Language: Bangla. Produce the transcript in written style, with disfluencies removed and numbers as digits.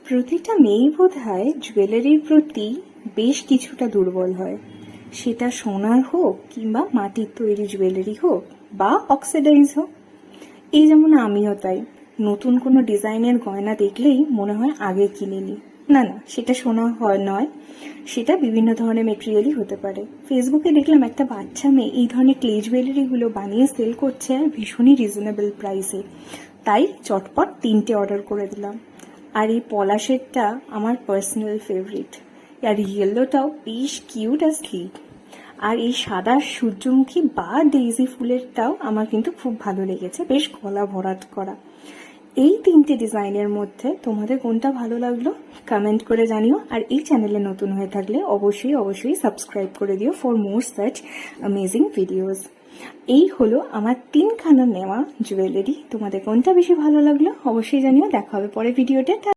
প্রতিটা মেয়েই বোধহয় জুয়েলারির প্রতি বেশ কিছুটা দুর্বল হয়। সেটা সোনার হোক কিংবা মাটির তৈরি জুয়েলারি হোক বা অক্সিডাইজ হোক। এই যেমন আমিও তাই, নতুন কোনো ডিজাইনের গয়না দেখলেই মনে হয় আগে কিনে নিই। না না, সেটা সোনা হয় নয়, সেটা বিভিন্ন ধরনের মেটেরিয়ালই হতে পারে। ফেসবুকে দেখলাম একটা বাচ্চা মেয়ে এই ধরনের ক্লে জুয়েলারিগুলো বানিয়ে সেল করছে আর ভীষণই রিজনেবল প্রাইসে। তাই চটপট 3টে অর্ডার করে দিলাম। আর এই পলাশেরটা আমার পার্সোনাল ফেভারিট, আর ইয়েলোটাও বেশ কিউট আর স্লিক। আর এই সাদা সূর্যমুখী বা ডেইজি ফুলেরটাও আমার কিন্তু খুব ভালো লেগেছে, বেশ গলা ভরাট করা। এই 3টে ডিজাইনের মধ্যে তোমাদের কোনটা ভালো লাগলো কমেন্ট করে জানিও। আর এই চ্যানেলে নতুন হয়ে থাকলে অবশ্যই সাবস্ক্রাইব করে দিও for more such amazing videos. এই হলো আমার 3খানা নেওয়া জুয়েলারি। তোমাদের কোনটা বেশি ভালো লাগলো অবশ্যই জানিও। দেখা হবে পরে ভিডিওতে।